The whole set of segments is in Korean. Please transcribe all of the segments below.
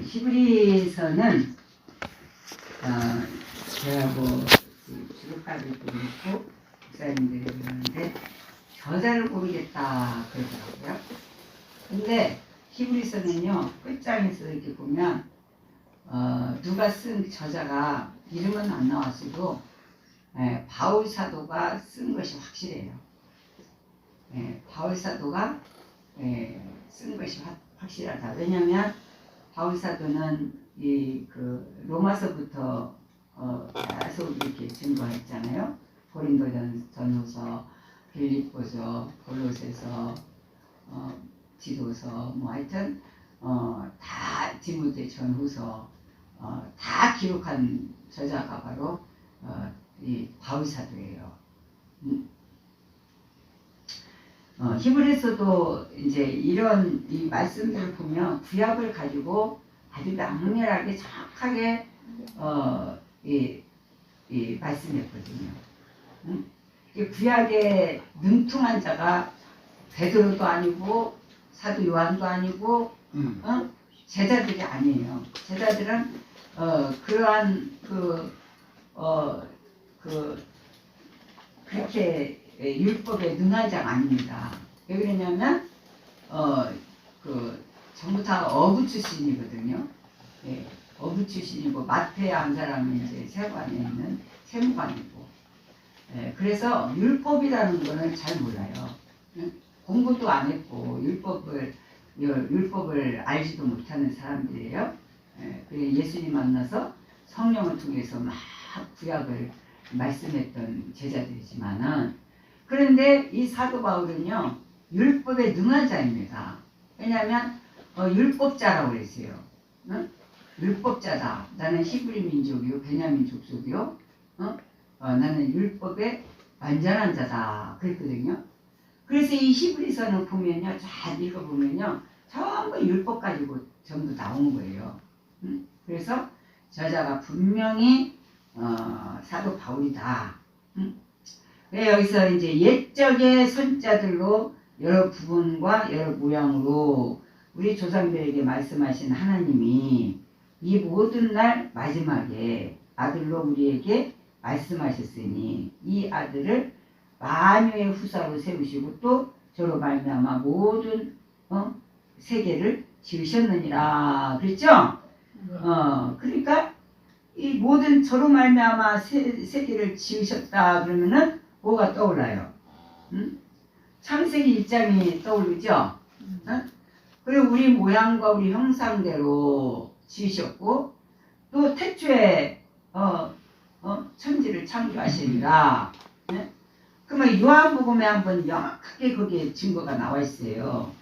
히브리서는 저하고 주력가들도 그렇고 목사님들이 그러는데 저자를 모르겠다 그러더라고요. 근데 히브리서는요 끝장에서 이렇게 보면 누가 쓴 저자가 이름은 안 나왔어도 바울 사도가 쓴 것이 확실해요. 바울 사도가 쓴 것이 확실하다. 왜냐하면 바울 사도는 그 로마서부터 계속 이렇게 증거했잖아요. 고린도전서, 빌립보서, 골로새서, 디도서, 뭐 하여튼 다 디모데 전후서 다 기록한 저자가 바로 이 바울 사도예요. 히브리서도 이제 이런 이 말씀들을 보면 구약을 가지고 아주 명료하게 정확하게 이 말씀했거든요. 구약에 능통한 자가 베드로도 아니고 사도 요한도 아니고 제자들이 아니에요. 제자들은 그러한 그렇게 율법에 능한 자가 아닙니다. 왜 그러냐면 전부 다 어부 출신이거든요. 어부 출신이고 마태에 한 사람은 이제 세관에 있는 세무관이고. 그래서 율법이라는 거는 잘 몰라요. 공부도 안 했고 율법을 알지도 못하는 사람들이에요. 예수님 만나서 성령을 통해서 막 구약을 말씀했던 제자들이지만은, 그런데 이 사도 바울은요 율법에 능한 자입니다. 왜냐하면 율법자라고 그랬어요. 율법자다. 나는 히브리 민족이요 베냐민 족속이요 나는 율법에 완전한 자다 그랬거든요. 그래서 이 히브리서는 보면요 잘 읽어보면요 전부 율법 가지고 전부 나온 거예요. 그래서 저자가 분명히 사도 바울이다. 여기서 이제 옛적의 선자들로 여러 부분과 여러 모양으로 우리 조상들에게 말씀하신 하나님이 이 모든 날 마지막에 아들로 우리에게 말씀하셨으니 이 아들을 만유의 후사로 세우시고 또 저로 말미암아 모든 세계를 지으셨느니라 그랬죠? 그러니까 이 모든 저로 말미암아 세계를 지으셨다 그러면은 뭐가 떠올라요? 창세기 1장이 떠오르죠? 그리고 우리 모양과 우리 형상대로 지으셨고 또 태초에 천지를 창조하시니라. 그러면 요한복음에 한번 명확하게 거기에 증거가 나와 있어요.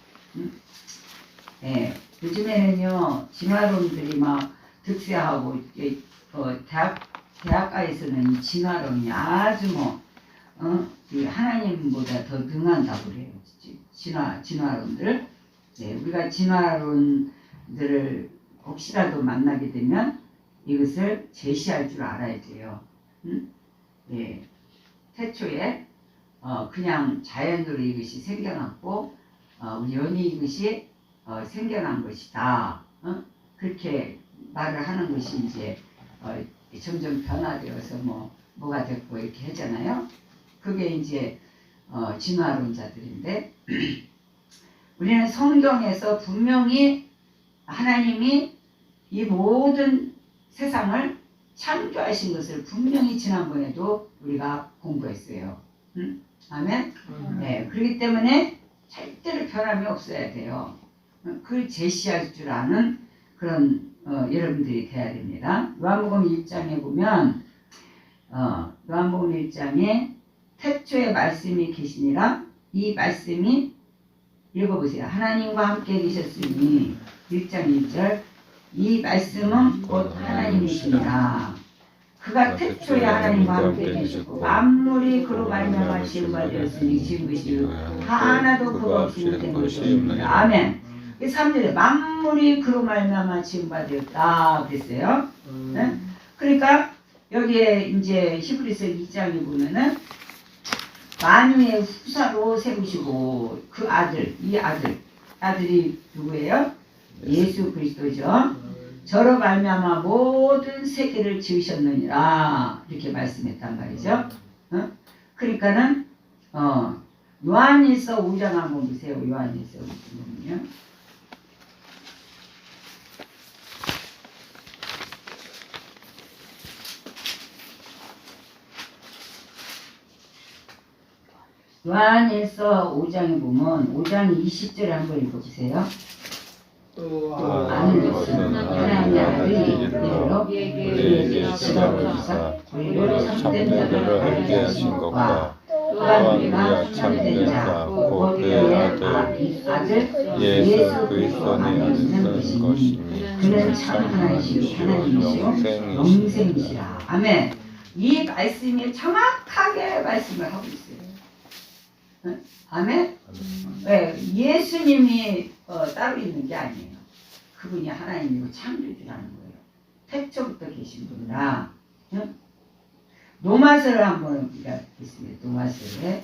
요즘에는요 진화론들이 막 득세하고 대학가에서는 이 진화론이 아주 하나님보다 더 능한다고 그래요. 진화론들. 우리가 진화론들을 혹시라도 만나게 되면 이것을 제시할 줄 알아야 돼요. 태초에 그냥 자연으로 이것이 생겨났고 우연히 이것이 생겨난 것이다. 그렇게 말을 하는 것이 이제 점점 변화되어서 뭐가 됐고 이렇게 하잖아요. 그게 이제 진화론자들인데 우리는 성경에서 분명히 하나님이 이 모든 세상을 창조하신 것을 분명히 지난번에도 우리가 공부했어요. 아멘? 그렇기 때문에 절대로 변함이 없어야 돼요. 그걸 제시할 줄 아는 그런 여러분들이 돼야 됩니다. 요한복음 1장에 보면 요한복음 1장에 태초에 말씀이 계시니라 이 말씀이 읽어보세요. 하나님과 함께 계셨으니 1장 1절 이 말씀은 곧 하나님이시니라. 그가 태초에 하나님과 함께 계셨고 만물이 그로 말미암아 지은 바 되었으니 지은 것이 하나도 그가 없이 된 것이 없느니라. 아멘. 3절에 만물이 그로 말미암아 지은 바 되었다 그랬어요. 그러니까 여기에 이제 히브리서 2장에 보면은 만유의 후사로 세우시고 그 아들, 이 아들이 누구예요? 예수 그리스도죠. 저로 말미암아 모든 세계를 지으셨느니라 이렇게 말씀했단 말이죠. 그러니까는 요한일서 5장 한번 보세요. 요한일서 5장은요. 요한일서 5장에 보면 5장 20절에 한번 읽어보세요. 아는 것은 하나님의 아들이 이르러 우리에게 시험을 주사 우리를 참된 자를 알게 하신 것과 또한 우리가 참된 자 곧 그의 아들 예수 그리스도 안에 있는 것이니 그는 참 하나이시요 하나님이시요 영생이시라. 아멘. 이 말씀이 정확하게 말씀을 하고 있어요. 아멘. 왜? 예수님이 따로 있는 게 아니에요. 그분이 하나님이고 창조주라는 거예요. 태초부터 계신 분이라. 로마서를 한번 우리가 보겠습니다. 로마서에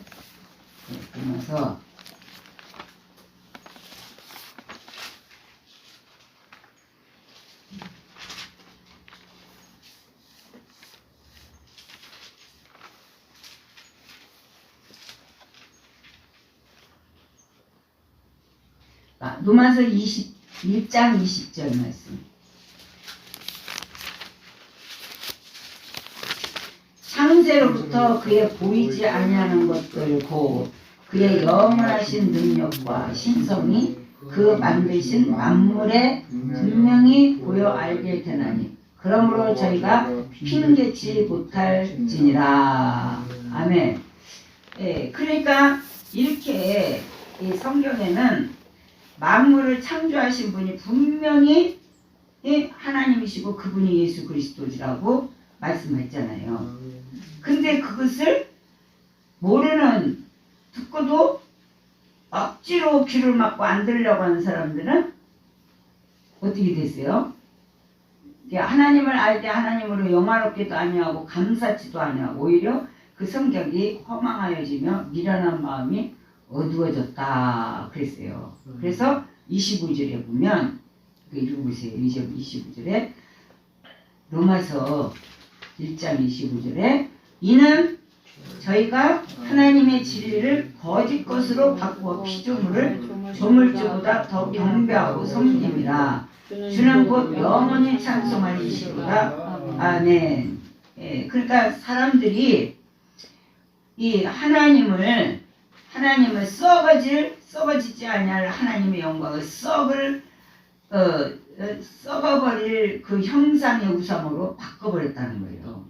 로마서 21장 20절 말씀. 창세로부터 그의 보이지 아니하는 것들 곧 그의 영원하신 능력과 신성이 그 만드신 만물에 분명히 보여 알게 되나니 그러므로 저희가 핑계치 못할지니라. 아멘. 예, 그러니까 이렇게 이 성경에는 만물을 창조하신 분이 분명히 하나님이시고 그분이 예수 그리스도시라고 말씀했잖아요. 근데 그것을 모르는, 듣고도 억지로 귀를 막고 안 들으려고 하는 사람들은 어떻게 됐어요? 하나님을 알 때 하나님으로 영화롭게도 아니하고 감사치도 아니하고 오히려 그 성격이 허망하여지며 미련한 마음이 어두워졌다 그랬어요. 그래서 25절에 보면 읽어보세요. 25절에 로마서 1장 25절에 이는 저희가 하나님의 진리를 거짓 것으로 바꾸어 피조물을 조물주보다 더 경배하고 섬김이라. 주는 곧 영원히 찬송할 이시로다. 아멘. 예, 그러니까 사람들이 이 하나님을 썩어지지 아니할 하나님의 영광을 썩어버릴 그 형상의 우상으로 바꿔버렸다는 거예요.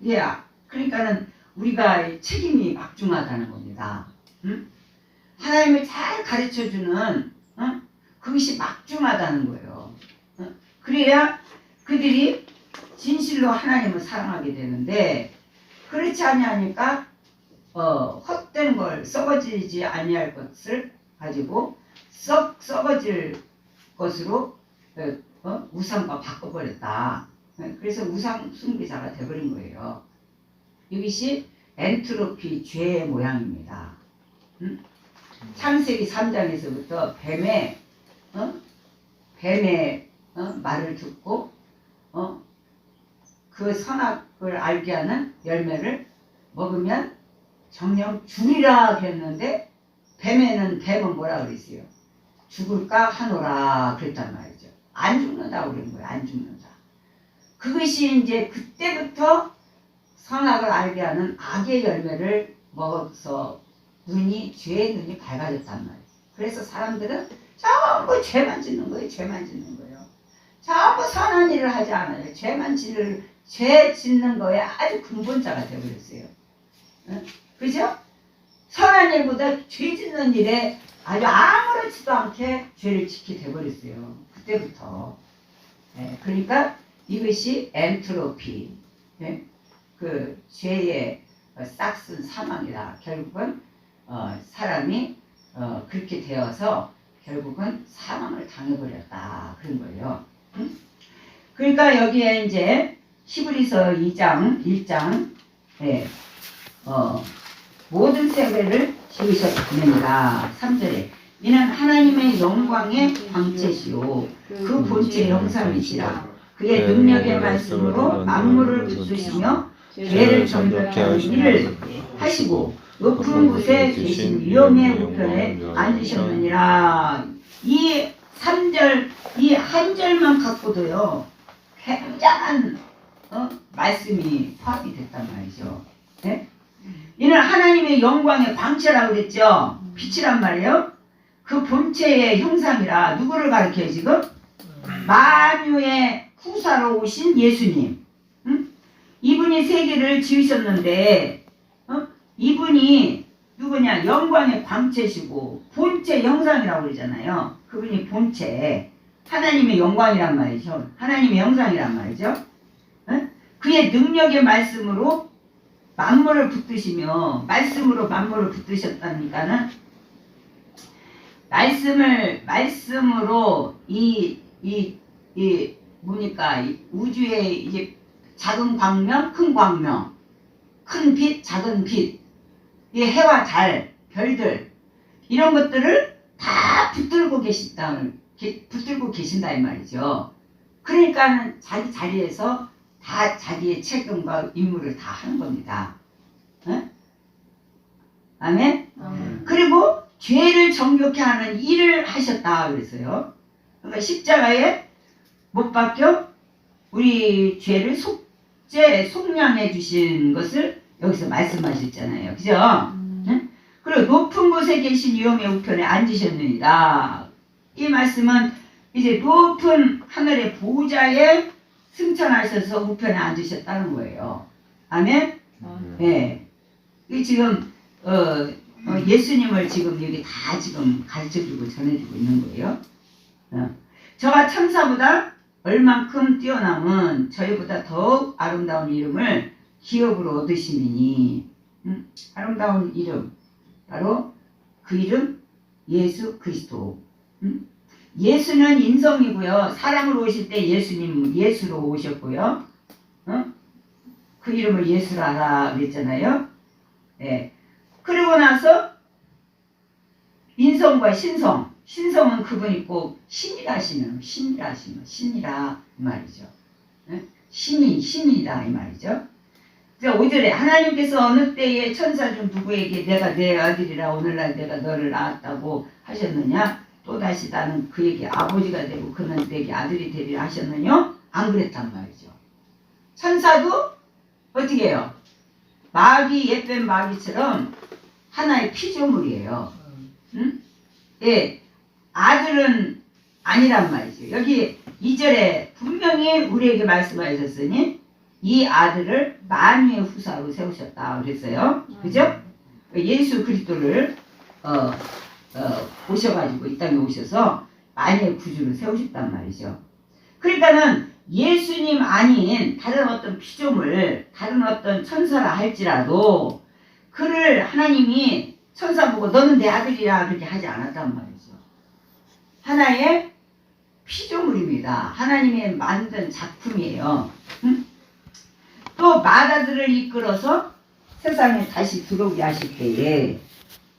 예, 그러니까는 우리가 책임이 막중하다는 겁니다. 하나님을 잘 가르쳐주는 그것이 막중하다는 거예요. 그래야 그들이 진실로 하나님을 사랑하게 되는데 그렇지 아니하니까 헛된 걸 썩어지지 아니할 것을 가지고 썩어질 것으로 우상과 바꿔버렸다. 그래서 우상 숭배자가 되어버린 거예요. 이것이 엔트로피 죄의 모양입니다. 창세기 3장에서부터 뱀의 말을 듣고 그 선악을 알게 하는 열매를 먹으면 정녕 죽으리라 그랬는데 뱀은 뭐라 그랬어요? 죽을까 하노라 그랬단 말이죠. 안 죽는다고 그런 거예요. 안 죽는다. 그것이 이제 그때부터 선악을 알게 하는 악의 열매를 먹어서 죄의 눈이 밝아졌단 말이에요. 그래서 사람들은 전부 죄만 짓는 거예요. 전부 선한 일을 하지 않아요. 죄 짓는 거에 아주 근본자가 되어버렸어요. 그죠? 선한 일보다 죄 짓는 일에 아주 아무렇지도 않게 죄를 짓게 돼버렸어요. 그때부터. 그러니까 이것이 엔트로피, 그 죄의 싹슨 사망이다. 결국은 사람이 그렇게 되어서 결국은 사망을 당해버렸다. 그런 거예요. 그러니까 여기에 이제 히브리서 2장 1장 모든 세계를 지으셨느니라. 3절에 이는 하나님의 영광의 광채시요 그 본체의 형상이시라. 그의 능력의 말씀으로 만물을 붙드시며 죄를 정결케 하는 일을 하시고 높은 곳에 계신 위엄의 우편에 앉으셨느니라. 이 3절, 이 한 절만 갖고도요 굉장한 말씀이 파악이 됐단 말이죠. 네? 이는 하나님의 영광의 광채라고 그랬죠. 빛이란 말이에요. 그 본체의 형상이라. 누구를 가리켜요 지금? 만유의 후사로 오신 예수님. 응? 이분이 세계를 지으셨는데 이분이 누구냐? 영광의 광채시고 본체 형상이라고 그러잖아요. 그분이 본체, 하나님의 영광이란 말이죠. 하나님의 형상이란 말이죠. 응? 그의 능력의 말씀으로 만물을 붙드시며, 말씀으로 만물을 붙드셨다니까는 말씀으로 뭡니까? 이 우주의 이제 작은 광명, 큰 광명, 큰 빛, 작은 빛, 이 해와 달, 별들, 이런 것들을 다 붙들고 계신다 이 말이죠. 그러니까 자기 자리에서 다 자기의 책임과 임무를 다 하는 겁니다. 네? 아멘? 그리고 죄를 정결케 하는 일을 하셨다 그랬어요. 그러니까 십자가에 못 박혀 우리 죄를 속량해 주신 것을 여기서 말씀하셨잖아요. 그죠? 네? 그리고 높은 곳에 계신 위엄의 우편에 앉으셨느니라. 이 말씀은 이제 높은 하늘의 보좌에 승천하셔서 우편에 앉으셨다는 거예요. 아멘? 네. 이 지금 예수님을 지금 여기 다 지금 가르쳐주고 전해주고 있는 거예요. 저가 천사보다 얼만큼 뛰어남은 저희보다 더욱 아름다운 이름을 기업으로 얻으시니, 아름다운 이름, 바로 그 이름 예수 그리스도. 예수는 인성이고요. 사람으로 오실 때 예수님 예수로 오셨고요. 그 이름을 예수라 그랬잖아요. 네. 그리고 나서 인성과 신성은 그분이 꼭 신이라 하시면 신이라 이 말이죠. 네? 신이다 이 말이죠. 5절에 하나님께서 어느 때에 천사 중 누구에게 내가 내 아들이라 오늘날 내가 너를 낳았다고 하셨느냐? 또다시 나는 그에게 아버지가 되고 그는 내게 아들이 되리라 하셨느냐? 안 그랬단 말이죠. 천사도 어떻게 해요? 마귀, 옛뱀 마귀처럼 하나의 피조물이에요. 응? 예, 아들은 아니란 말이죠. 여기 2절에 분명히 우리에게 말씀하셨으니 이 아들을 만유의 후사로 세우셨다 그랬어요. 그죠? 예수 그리스도를 오셔가지고 이 땅에 오셔서 만유의 구주를 세우셨단 말이죠. 그러니까는 예수님 아닌 다른 어떤 피조물, 다른 어떤 천사라 할지라도 그를 하나님이 천사 보고 너는 내 아들이라 그렇게 하지 않았단 말이죠. 하나의 피조물입니다. 하나님의 만든 작품이에요. 응? 또 마다들을 이끌어서 세상에 다시 들어오게 하실 때에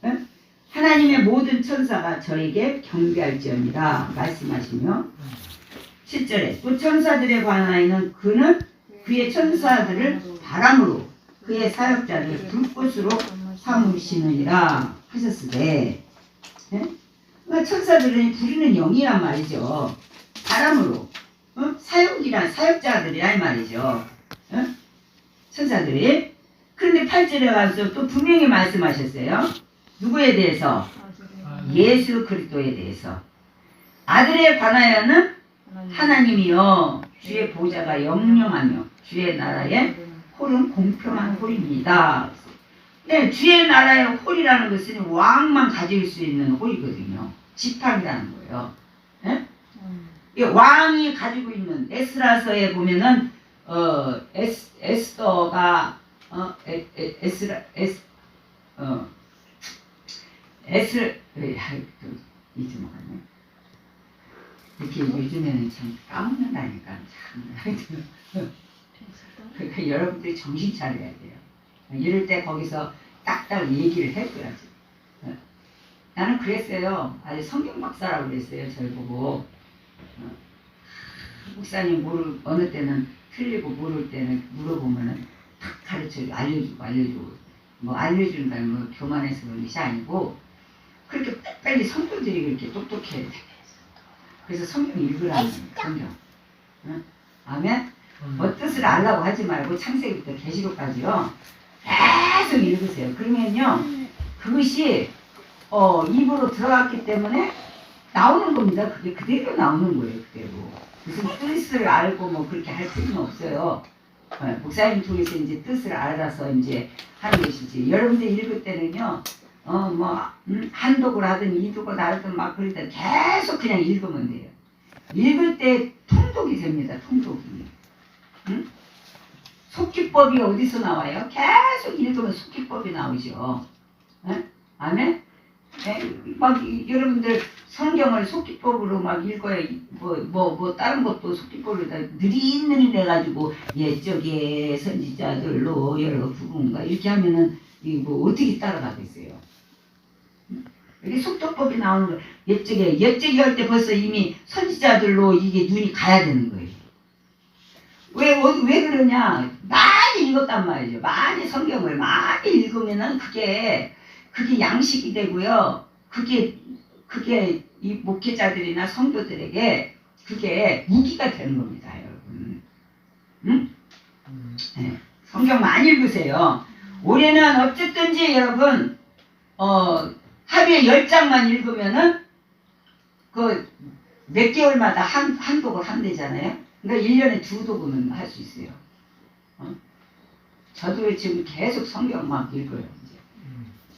응? 하나님의 모든 천사가 저에게 경배할지어니라 말씀하시며 7절에 또 천사들에 관하여는 그는 그의 천사들을 바람으로 그의 사역자를 불꽃으로 삼으시느니라 하셨으되 그러니까 천사들은 부리는 영이란 말이죠. 바람으로 사역자들이란 말이죠. 천사들이. 그런데 8절에 가서 또 분명히 말씀하셨어요. 누구에 대해서? 예수 그리스도에 대해서. 아들에 관하여는 하나님이여 주의 보좌가 영영하며 주의 나라의 홀은 공평한 홀입니다. 네, 주의 나라의 홀이라는 것은 왕만 가질 수 있는 홀이거든요. 지팡이라는 거예요. 네? 왕이 가지고 있는 에스라서에 보면은 에스더가 잊어먹었네. 이렇게 요즘에는 참 까먹는다니까 참. 그러니까 여러분들이 정신 차려야 돼요. 이럴 때 거기서 딱딱 얘기를 해줘야지. 나는 그랬어요. 아주 성경 박사라고 그랬어요. 저를 보고. 목사님 어느 때는 틀리고 모를 때는 물어보면은 탁 가르쳐주고 알려주고 뭐 알려준다는 뭐 교만해서 그런 것이 아니고 그렇게 빨리 성도들이 그렇게 똑똑해야 돼. 그래서 성경 읽으라는 거예요. 성경. 응? 아멘? 뭐 뜻을 알라고 하지 말고 창세기부터 계시록까지요. 계속 읽으세요. 그러면요. 그것이 입으로 들어갔기 때문에 나오는 겁니다. 그게 그대로 나오는 거예요. 그대로. 무슨 뜻을 알고 뭐 그렇게 할 필요는 없어요. 목사님 통해서 이제 뜻을 알아서 이제 하는 것이지. 여러분들 읽을 때는요. 한독을 하든 이독을 하든 막 그럴 때 계속 그냥 읽으면 돼요. 읽을 때 통독이 됩니다. 통독이. 응? 속기법이 어디서 나와요? 계속 읽으면 속기법이 나오죠. 응? 아멘? 막 여러분들 성경을 속기법으로 막 읽어야 다른 것도 속기법으로 다 느릿느릿 해가지고 옛적의 선지자들로 여러 부분가 이렇게 하면은 뭐 어떻게 따라가겠어요? 이게 속도법이 나오는 거예요. 옛적에 할 때 벌써 이미 선지자들로 이게 눈이 가야 되는 거예요. 왜 그러냐? 많이 읽었단 말이죠. 많이 성경을 많이 읽으면은 그게 양식이 되고요. 그게 이 목회자들이나 성도들에게 그게 무기가 되는 겁니다, 여러분. 응? 네. 성경 많이 읽으세요. 올해는 어쨌든지 여러분, 하루에 10장만 읽으면은 몇 개월마다 한 독을 한대잖아요. 그러니까 1년에 2독은 할 수 있어요. 저도 지금 계속 성경 막 읽어요.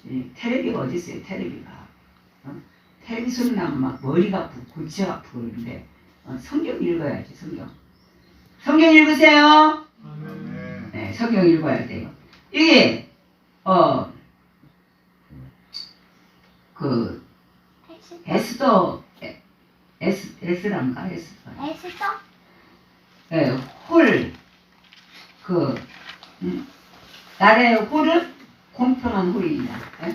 이제. 테레비가 어디 있어요, 테레비가. 텔레비 소리 나면 막 머리가 아프고 골치가 아프고 그러는데 성경 읽어야지. 성경 읽으세요. 네, 성경 읽어야 돼요. 이게 에스더란가 에스더. 네, 나라의 홀은 공평한 홀이냐. 네?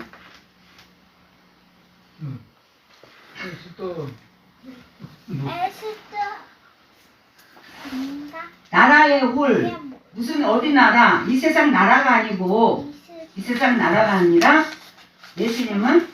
나라의 홀 무슨 어디 나라 이 세상 나라가 아니고 이 세상 나라가 아니라 예수님은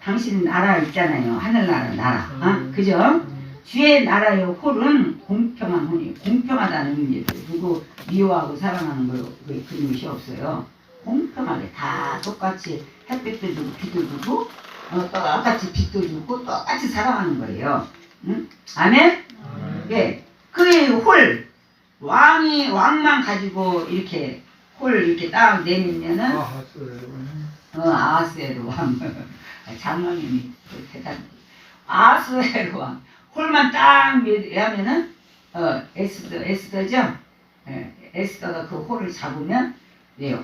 당신 나라 있잖아요. 하늘나라 나라. 그죠? 주의 나라의 홀은 공평한 홀이에요. 공평하다는 의미에서 누구 미워하고 사랑하는 그런 것이 없어요. 공평하게 다 똑같이 햇빛도 주고 비도 주고 똑같이 빛도 주고 똑같이 사랑하는 거예요. 응? 아멘? 예. 그의 홀 왕만 가지고 이렇게 홀 이렇게 딱 내밀면은 아하스에로 왕 장로님이 대단 아하스에로 왕 홀만 딱 하면은 에스더죠. 에스더가 그 홀을 잡으면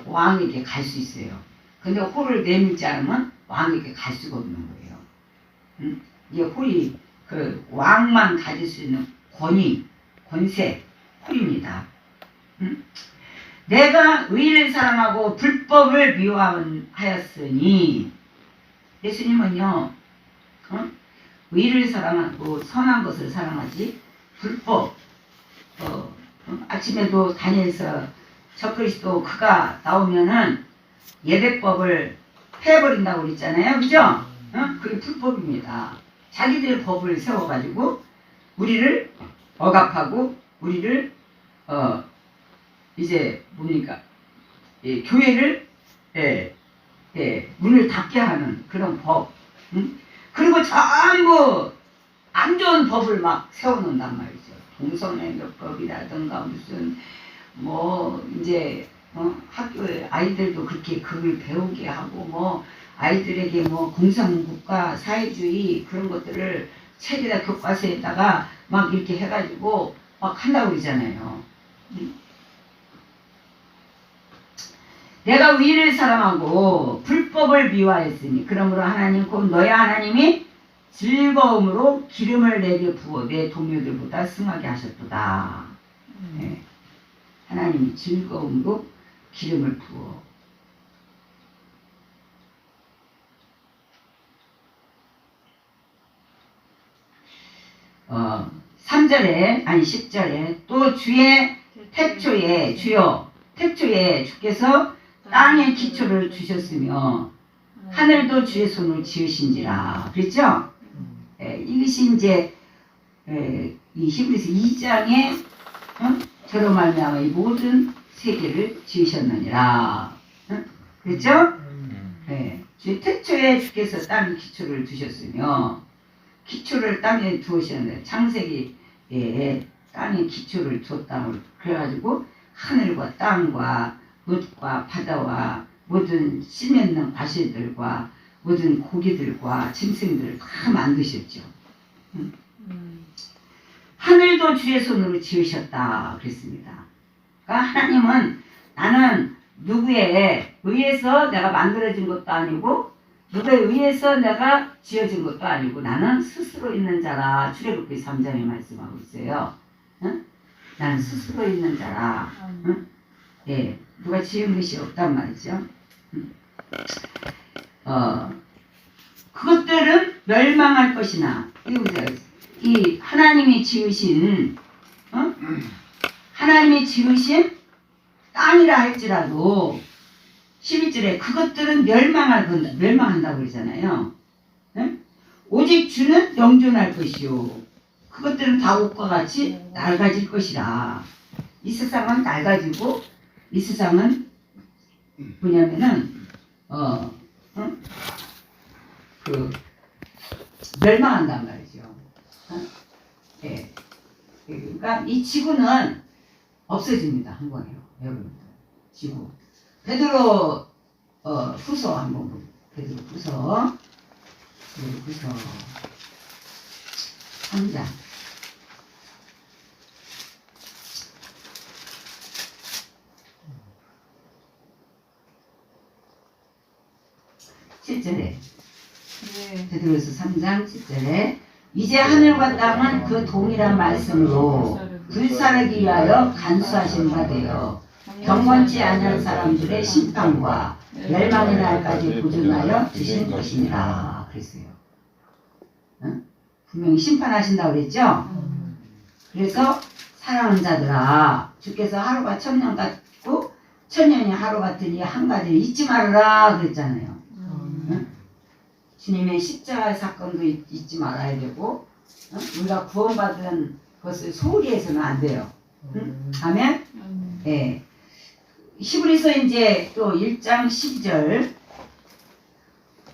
왕에게 갈 수 있어요. 근데 홀을 내밀지 않으면 왕에게 갈 수가 없는 거예요. 이 홀이 그 왕만 가질 수 있는 권세, 홀입니다. 내가 의를 사랑하고 불법을 미워하였으니 예수님은요, 의를 사랑하고 선한 것을 사랑하지 불법. 아침에도 다니엘서 적그리스도 그가 나오면은 예배법을 해버린다고 그랬잖아요. 그죠? 그게 불법입니다. 자기들 법을 세워가지고 우리를 억압하고 우리를 이제 뭡니까? 교회를 문을 닫게 하는 그런 법. 그리고 전부 안 좋은 법을 막 세워놓는단 말이죠. 동성애교법이라든가 무슨 이제 학교에 아이들도 그렇게 그걸 배우게 하고 아이들에게 공산국가 사회주의 그런 것들을 책에다 교과서에다가 막 이렇게 해가지고 막 한다고 그러잖아요. 내가 의를 사랑하고 불법을 미워하였으니 그러므로 하나님 곧 너의 하나님이 즐거움으로 기름을 내게 부어 내 동료들보다 승하게 하셨도다. 네. 하나님이 즐거움으로 기름을 부어 3절에 아니 10절에 또 주의 태초에 태초에 주께서 땅의 기초를 주셨으며 하늘도 주의 손으로 지으신지라 그랬죠? 이것이 이제 이 히브리서 2장에 저로 말미암아 이 모든 세계를 지으셨느니라 그랬죠? 주의 태초에 주께서 땅의 기초를 두셨으며 기초를 땅에 두으셨는데 창세기에 땅에 기초를 두었다고 그래가지고 하늘과 땅과 물과 바다와 모든 씨 맺는 과실들과 모든 고기들과 짐승들을 다 만드셨죠. 하늘도 주의 손으로 지으셨다 그랬습니다. 그러니까 하나님은 나는 누구에 의해서 내가 만들어진 것도 아니고 누구에 의해서 내가 지어진 것도 아니고 나는 스스로 있는 자라. 출애굽기 3장에 말씀하고 있어요. 응? 나는 스스로 있는 자라. 응? 예, 누가 지은 것이 없단 말이죠. 그것들은 멸망할 것이나 이 하나님이 지으신 하나님이 지으신 땅이라 할지라도 12절에 그것들은 멸망한다고 그러잖아요. 네? 오직 주는 영존할 것이요 그것들은 다 옷과 같이 낡아질 것이라. 이 세상은 낡아지고 이 세상은 뭐냐면은 멸망한단 말이죠. 네. 그러니까 이 지구는 없어집니다. 한 번에요. 여러분들 지구. 베드로 후서 한번 보세요. 베드로 후서 3장 7절에 베드로서 3장 7절에 이제 하늘과 땅은 그 동일한 말씀으로 불사르기 위하여 간수하신 바 되어 경건치 않은 사람들의 심판과 멸망의 날까지 보존하여 주신 것이니라 그랬어요. 응? 분명히 심판하신다고 그랬죠? 그래서 사랑하는 자들아 주께서 하루가 천년 같고 천년이 하루 같으니 한 가지를 잊지 말아라 그랬잖아요. 응? 주님의 십자가 사건도 잊지 말아야 되고 우리가 구원받은 것을 소홀히 해서는 안 돼요. 응? 아멘? 예. 히브리서 이제 또 1장 12절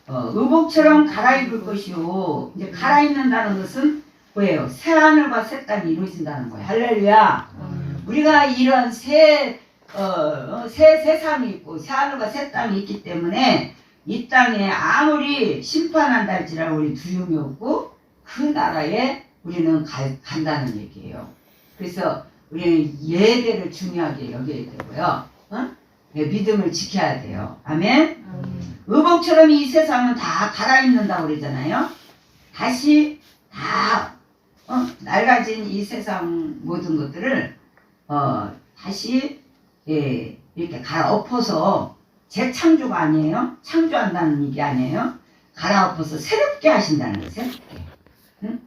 의복처럼 갈아입을 것이요. 이제 갈아입는다는 것은 뭐예요? 새 하늘과 새 땅이 이루어진다는 거예요. 할렐루야. 우리가 이런 새 세상이 있고 새 하늘과 새 땅이 있기 때문에 이 땅에 아무리 심판한다 할지라도 우리 두려움이 없고 그 나라에 우리는 간다는 얘기예요. 그래서 우리는 예배를 중요하게 여겨야 되고요. 믿음을 지켜야 돼요. 아멘? 의복처럼 이 세상은 다 갈아입는다고 그러잖아요. 다시 다 낡아진 이 세상 모든 것들을 다시 이렇게 갈아엎어서 재창조가 아니에요. 창조한다는 얘기 아니에요. 갈아엎어서 새롭게 하신다는 거예요. 새롭게. 응?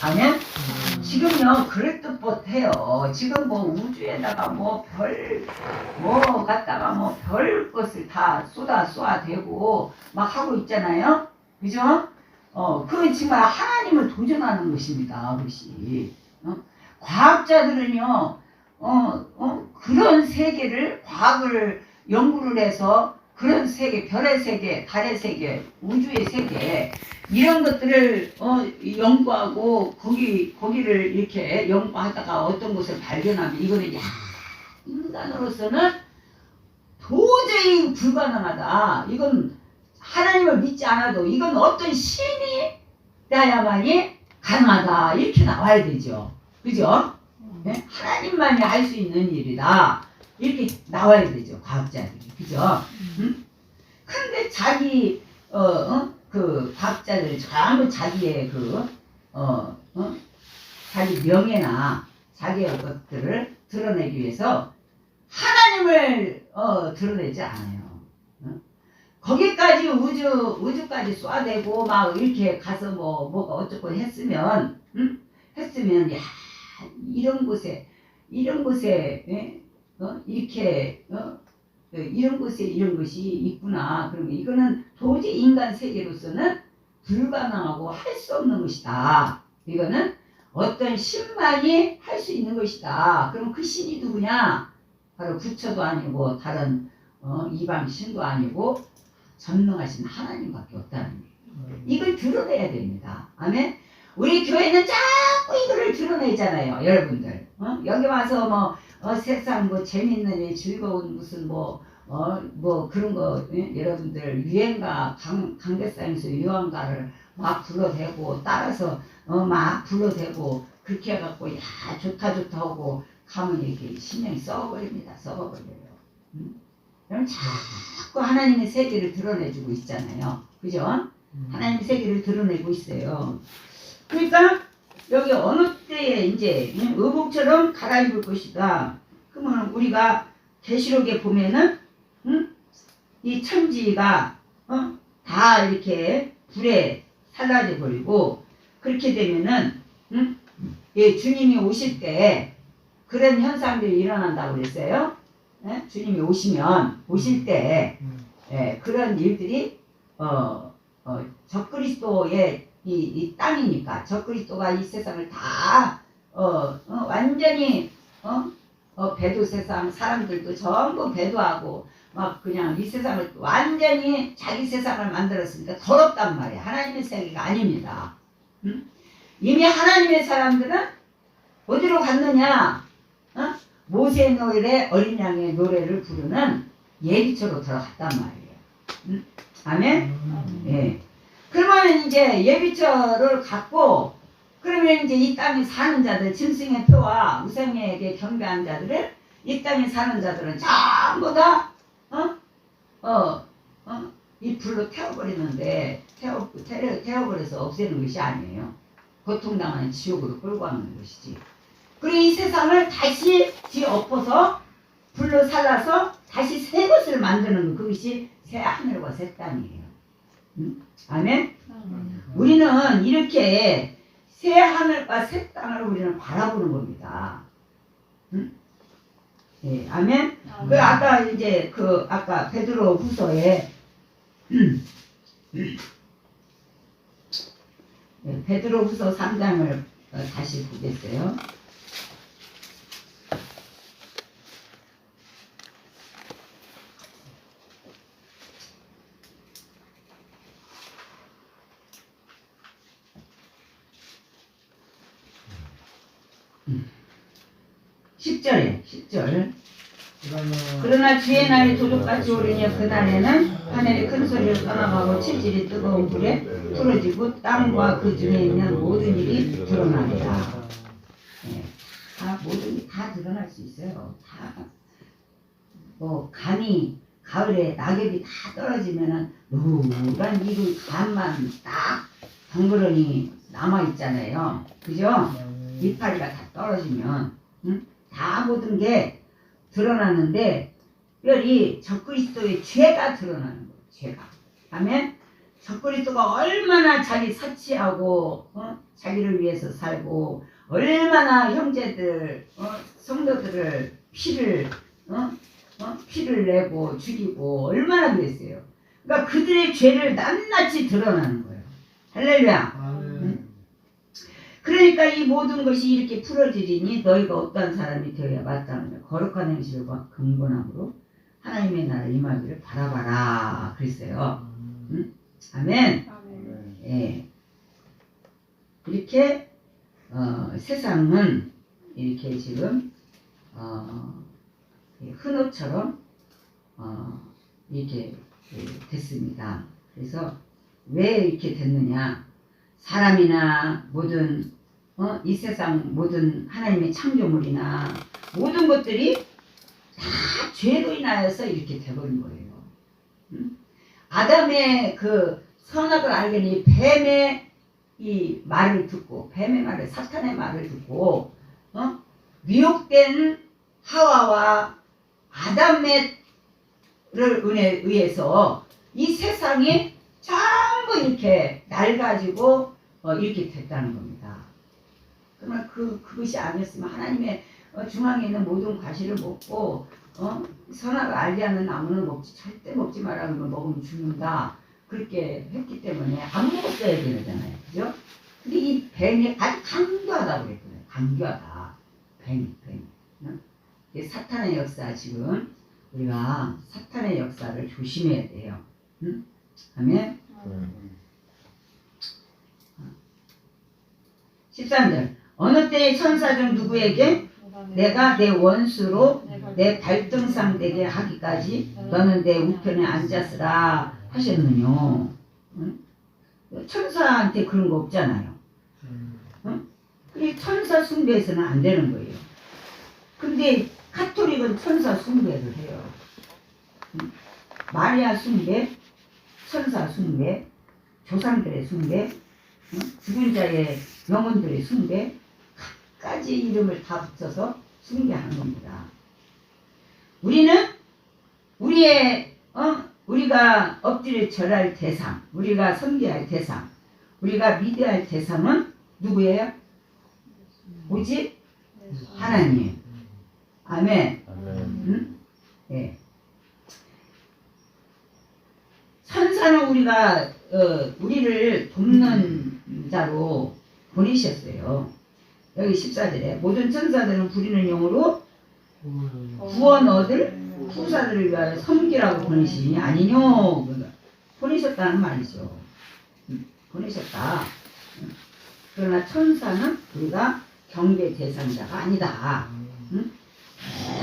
아멘? 지금요 그럴 듯 못해요. 지금 뭐 우주에다가 뭐 갖다가 뭐 별 것을 다 쏟아대고 막 하고 있잖아요. 그죠? 그건 정말 하나님을 도전하는 것입니다. 그것이. 과학자들은요 그런 세계를 과학을 연구를 해서 그런 세계, 별의 세계, 달의 세계, 우주의 세계 이런 것들을 연구하고 거기를 이렇게 연구하다가 어떤 것을 발견하면 이거는 인간으로서는 도저히 불가능하다. 이건 하나님을 믿지 않아도 이건 어떤 신이 나야만이 가능하다. 이렇게 나와야 되죠. 그죠? 네? 하나님만이 할 수 있는 일이다. 이렇게 나와야 되죠. 과학자들이. 그죠? 근데 자기 그 과학자들이 전부 자기의 자기 명예나 자기의 것들을 드러내기 위해서 하나님을 드러내지 않아요. 거기까지 우주까지 쏴대고 막 이렇게 가서 뭐가 어쩌고 했으면 했으면 야 이런 곳에 예? 이렇게 이런 곳에 이런 것이 있구나. 그러면 이거는 도저히 인간 세계로서는 불가능하고 할 수 없는 것이다. 이거는 어떤 신만이 할 수 있는 것이다. 그럼 그 신이 누구냐? 바로 부처도 아니고 다른 이방 신도 아니고 전능하신 하나님밖에 없다는 거예요. 이걸 드러내야 됩니다. 아멘. 우리 교회는 자꾸 이거를 드러내잖아요, 여러분들. 여기 와서 세상 재밌는 일, 즐거운 무슨 그런 거, 여러분들 유행가 강대상에서 유행가를 막 불러대고 따라서 막 불러대고 그렇게 해갖고 야 좋다 하고 가면 이렇게 신명이 썩어버립니다. 썩어버려요. 그럼 자꾸 하나님의 세계를 드러내주고 있잖아요. 그죠? 하나님의 세계를 드러내고 있어요. 그러니까 여기 어느 때에 이제 의복처럼 갈아입을 것이다. 그러면 우리가 계시록에 보면은 이 천지가 다 이렇게 불에 살라져 버리고 그렇게 되면은 예, 주님이 오실 때 그런 현상들이 일어난다고 그랬어요. 예? 주님이 오실 때 예, 그런 일들이 적그리스도의 이 땅이니까 적그리스도가 이 세상을 다 완전히 배도 세상 사람들도 전부 배도하고 막 그냥 이 세상을 완전히 자기 세상을 만들었으니까 더럽단 말이야. 하나님의 세계가 아닙니다. 이미 하나님의 사람들은 어디로 갔느냐? 모세의 노래 어린 양의 노래를 부르는 예비처로 들어갔단 말이에요. 아멘? 예. 그러면 이제 예비처를 갖고 그러면 이제 이 땅에 사는 자들 짐승의 표와 우상에게 경배한 자들을 이 땅에 사는 자들은 전부 다 이 불로 태워버리는데 태워버려서 없애는 것이 아니에요. 고통당하는 지옥으로 끌고 가는 것이지. 그리고 이 세상을 다시 뒤엎어서 불로 살라서 다시 새 것을 만드는 그것이 새 하늘과 새 땅이에요. 아멘? 우리는 이렇게 새 하늘과 새 땅을 우리는 바라보는 겁니다. 예, 아멘? 그 아까 이제 아까 베드로 후서에 베드로 후서 3장을 다시 보겠어요. 음. 10절 그러나 주의 날이 도둑같이 오르니 그날에는 하늘이 큰 소리로 떠나가고 체질이 뜨거운 불에 풀어지고 땅과 그 중에 있는 모든 일이 드러나리라. 네. 모든 게 다 드러날 수 있어요. 다 감이 가을에 낙엽이 다 떨어지면은 노란 이불 감만 딱 덩그러니 남아 있잖아요. 그죠? 이파리가 다 떨어지면 다 모든 게 드러나는데 특별히 적그리스도의 죄가 드러나는 거예요. 죄가. 아멘. 적그리스도가 얼마나 자기 사치하고 자기를 위해서 살고 얼마나 형제들 성도들을 피를 내고 죽이고 얼마나 그랬어요. 그러니까 그들의 죄를 낱낱이 드러나는 거예요. 할렐루야. 그러니까 이 모든 것이 이렇게 풀어지리니 너희가 어떠한 사람이 되어야 마땅하며 거룩한 행실과 근본함으로 하나님의 나라 임하기를 바라봐라 그랬어요. 아멘. 예. 이렇게 세상은 이렇게 지금 흑옷처럼 이렇게 됐습니다. 그래서 왜 이렇게 됐느냐? 사람이나 모든 이 세상 모든 하나님의 창조물이나 모든 것들이 다 죄로 인하여서 이렇게 돼버린 거예요. 아담의 그 선악을 알게니 뱀의 이 말을 듣고 뱀의 말을 사탄의 말을 듣고 미혹된 하와와 아담의 은혜에 의해서 이 세상이 전부 이렇게 낡아지고 이렇게 됐다는 겁니다. 그러나 그것이 아니었으면 하나님의 중앙에 있는 모든 과실을 먹고 선악을 알게 하는 나무는 절대 먹지 마라. 그러면 먹으면 죽는다. 그렇게 했기 때문에 안 먹었어야 되잖아요. 그죠? 근데 이 뱀이 아주 강교하다고 그랬거든요. 강교하다. 뱀이. 응? 이게 사탄의 역사 지금 우리가 사탄의 역사를 조심해야 돼요. 응? 아멘. 13절 어느 때에 천사 중 누구에게 내가 내 원수로 내 발등상 되게 하기까지 너는 내 우편에 앉았으라 하셨느뇨. 응? 천사한테 그런 거 없잖아요. 응? 이 천사 숭배해서는 안 되는 거예요. 근데 카톨릭은 천사 숭배를 해요. 응? 마리아 숭배, 천사 숭배, 조상들의 숭배, 응? 죽은 자의 영혼들의 숭배, 각가지 이름을 다 붙여서 숭배하는 겁니다. 우리는 우리가 엎드려 절할 대상, 우리가 섬겨야 할 대상, 우리가 믿어야 할 대상은 누구예요? 오직 하나님. 아멘. 응? 네. 천사는 우리를 돕는 자로 보내셨어요. 여기 14절에 모든 천사들은 부리는 영으로 구원 얻을 후사들을 위하여 섬기라고 보내시니 아니뇨. 보내셨다는 말이죠. 보내셨다. 그러나 천사는 우리가 경배 대상자가 아니다.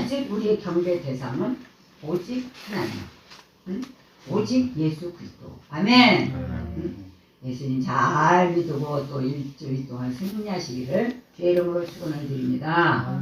오직 우리의 경배 대상은 오직 하나님. 오직 예수 그리스도. 아멘. 예수님 잘 믿고 또 일주일 동안 승리하시기를 주의 이름으로 축원을 드립니다.